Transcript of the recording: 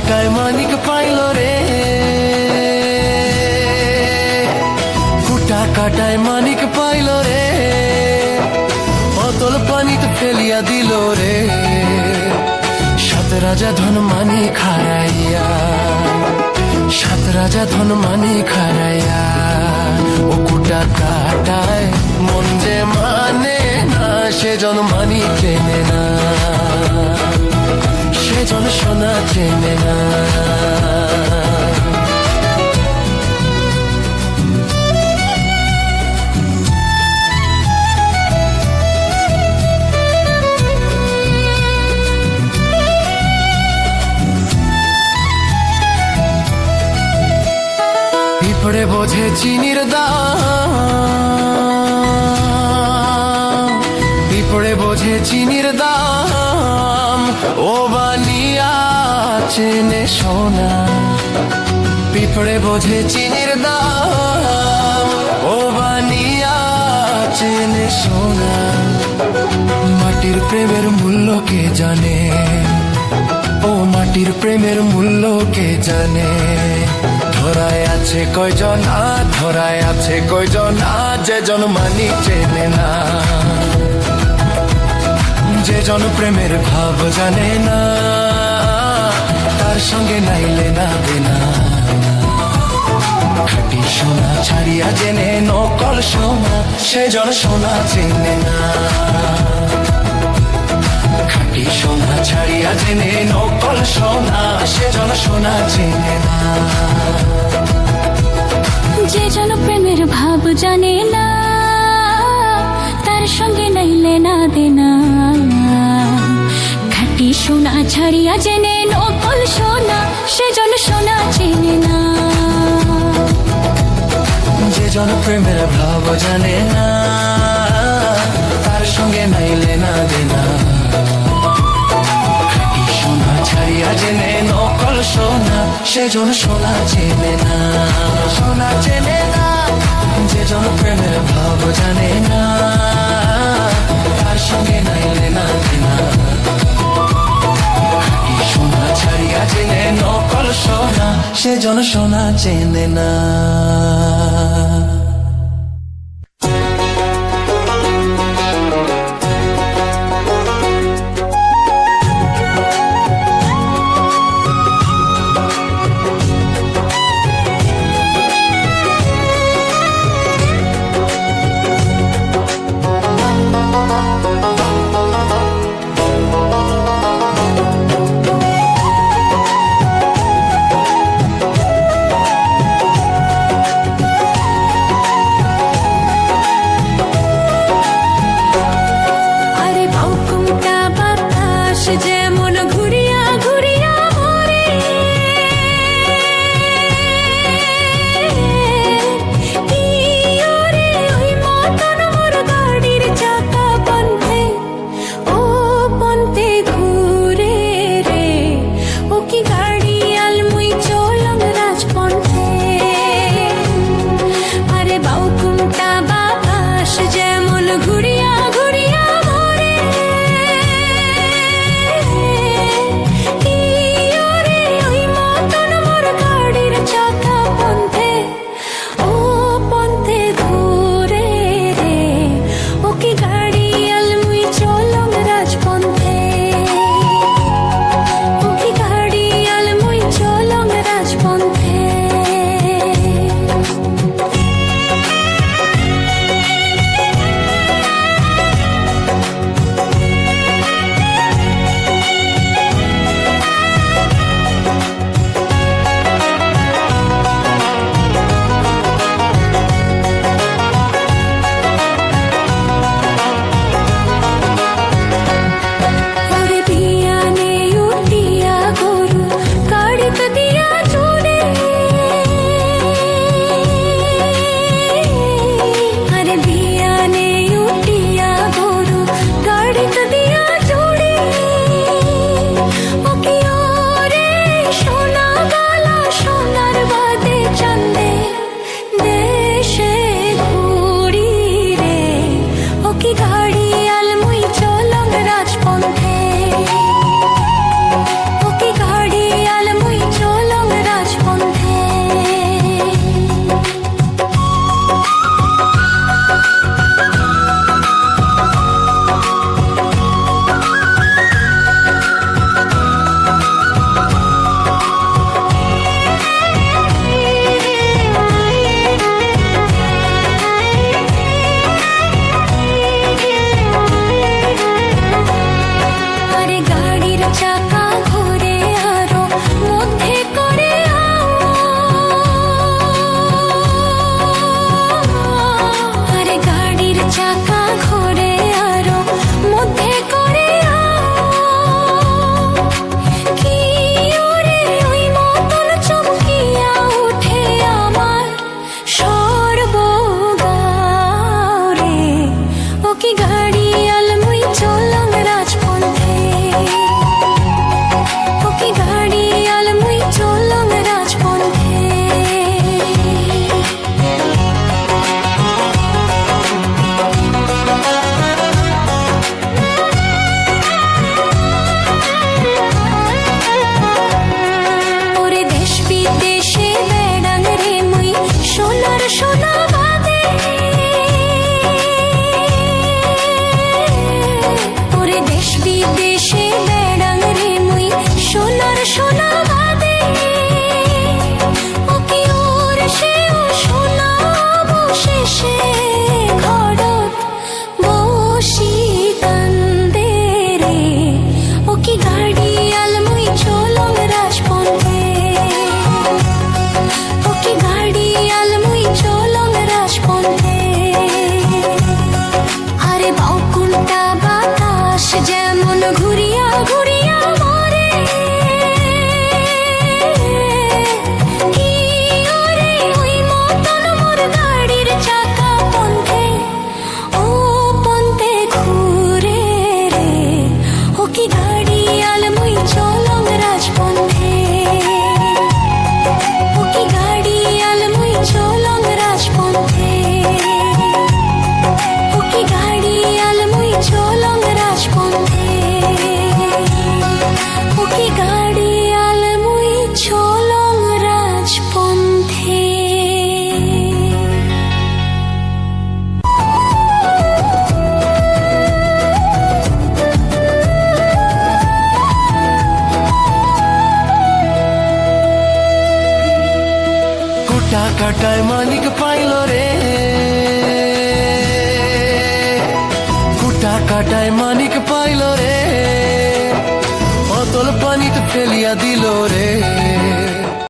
কাটায় মানিক পাইল রে, কুটা কাটায় মানিক পাইল রে, অতল পানিতে ফেলিয়া দিল রে। সাত রাজা ধন মানিক হারাইয়া, সাত রাজা ধন মানিক হারাইয়া, ও কুটা কাটায় মন যে মানে না, সেজন মানিক চেনে না, সেজন সোনা চেনে না। পিঁপড়ে বোঝে চিনির দাম, পিঁপড়ে বোঝে চিনির দাম, ও বানিয়া চেনে সোনা। পিঁপড়ে বোঝে চিনির দাম, ও বানিয়া চেনে সোনা। মাটির প্রেমের মূল্য কে জানে, ও মাটির প্রেমের মূল্য কে জানে। ধরায় আছে কয়জন, ধরায় আছে কয়জন, যে জন মানিক চেনে না, যে জন প্রেমের ভাব জানে না, তার সঙ্গে নাইলে না দেনা। খাঁটি সোনা ছাড়িয়া জেনে নকল সোনা, সে জন সোনা চেনে না। খাঁটি সোনা ছাড়িয়া জেনে নকল সোনা, সে জন সোনা চেনে না। যে জন প্রেমের ভাব জানে না, তার সঙ্গে নাইলে না দেনা। খাঁটি সোনা ছাড়িয়া জেনে নকল সোনা, সে জন সোনা চেনে না। যে জন প্রেমের ভাব জানে না, তার সঙ্গে নাইলে না দেনা। খাঁটি সোনা ছাড়িয়া জেনে নকল সোনা, সে জন সোনা চেনে না, সোনা চেনে না। যে জন প্রেমের ভাব জানে না, তার সঙ্গে নাইলে না দেনা। খাঁটি সোনা ছাড়িয়া জেনে নকল সোনা, সে জন সোনা চেনে না। কাটায় মানিক পাইল রে, কুটা কাটায় মানিক পাইল রে, অতল পানিতে ফেলিয়া দিল রে।